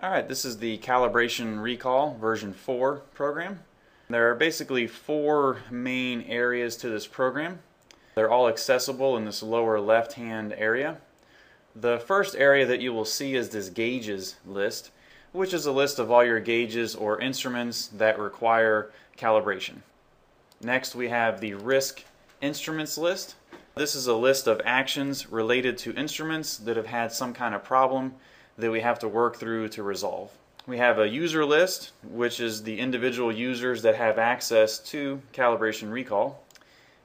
Alright, this is the Calibration Recall version 4 program. There are basically 4 main areas to this program. They're all accessible in this lower left hand area. The first area that you will see is this gauges list, which is a list of all your gauges or instruments that require calibration. Next we have the risk instruments list. This is a list of actions related to instruments that have had some kind of problem that we have to work through to resolve. We have a user list, which is the individual users that have access to Calibration Recall.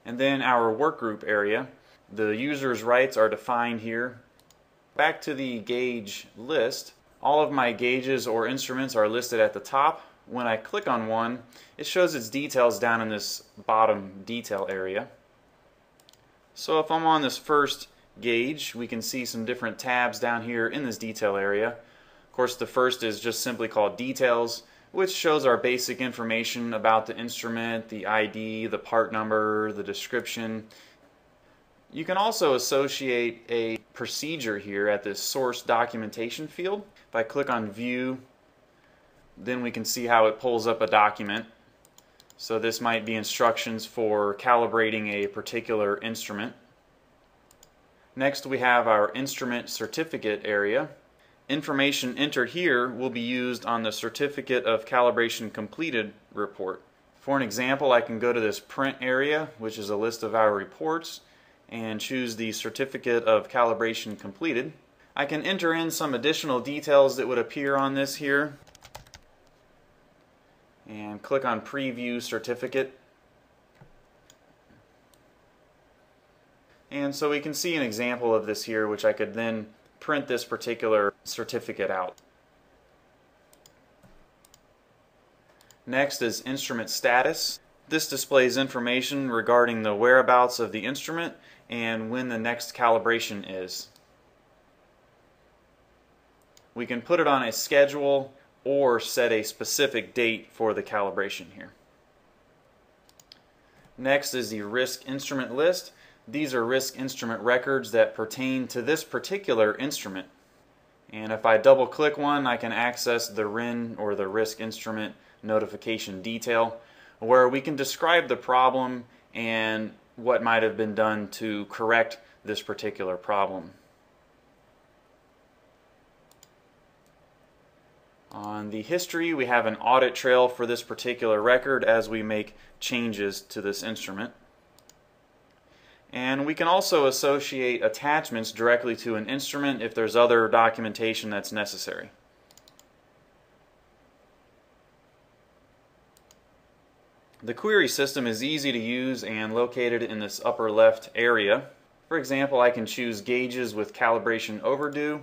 And then our workgroup area. The user's rights are defined here. Back to the gauge list, all of my gauges or instruments are listed at the top. When I click on one, it shows its details down in this bottom detail area. So if I'm on this first gauge, we can see some different tabs down here in this detail area. Of course, the first is just simply called details, which shows our basic information about the instrument, the ID, the part number, the description. You can also associate a procedure here at this source documentation field. If I click on view, then we can see how it pulls up a document. So this might be instructions for calibrating a particular instrument. Next we have our instrument certificate area. Information entered here will be used on the Certificate of Calibration Completed report. For an example, I can go to this print area, which is a list of our reports, and choose the Certificate of Calibration Completed. I can enter in some additional details that would appear on this here and click on Preview Certificate. And so we can see an example of this here, which I could then print this particular certificate out. Next is instrument status. This displays information regarding the whereabouts of the instrument and when the next calibration is. We can put it on a schedule or set a specific date for the calibration here. Next is the risk instrument list. These are risk instrument records that pertain to this particular instrument. And if I double click one, I can access the RIN or the risk instrument notification detail, where we can describe the problem and what might have been done to correct this particular problem. On the history, we have an audit trail for this particular record as we make changes to this instrument. And we can also associate attachments directly to an instrument if there's other documentation that's necessary. The query system is easy to use and located in this upper left area. For example, I can choose gauges with calibration overdue,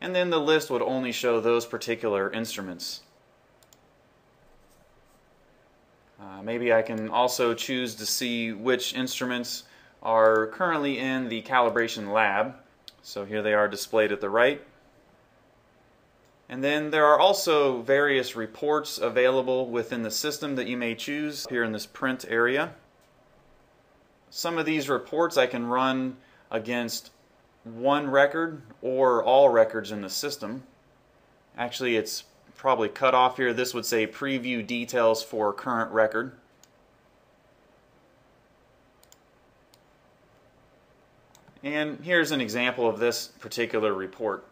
and then the list would only show those particular instruments. Maybe I can also choose to see which instruments are currently in the calibration lab. So here they are displayed at the right. And then there are also various reports available within the system that you may choose here in this print area. Some of these reports I can run against one record or all records in the system. Actually, it's probably cut off here. This would say preview details for current record. And here's an example of this particular report.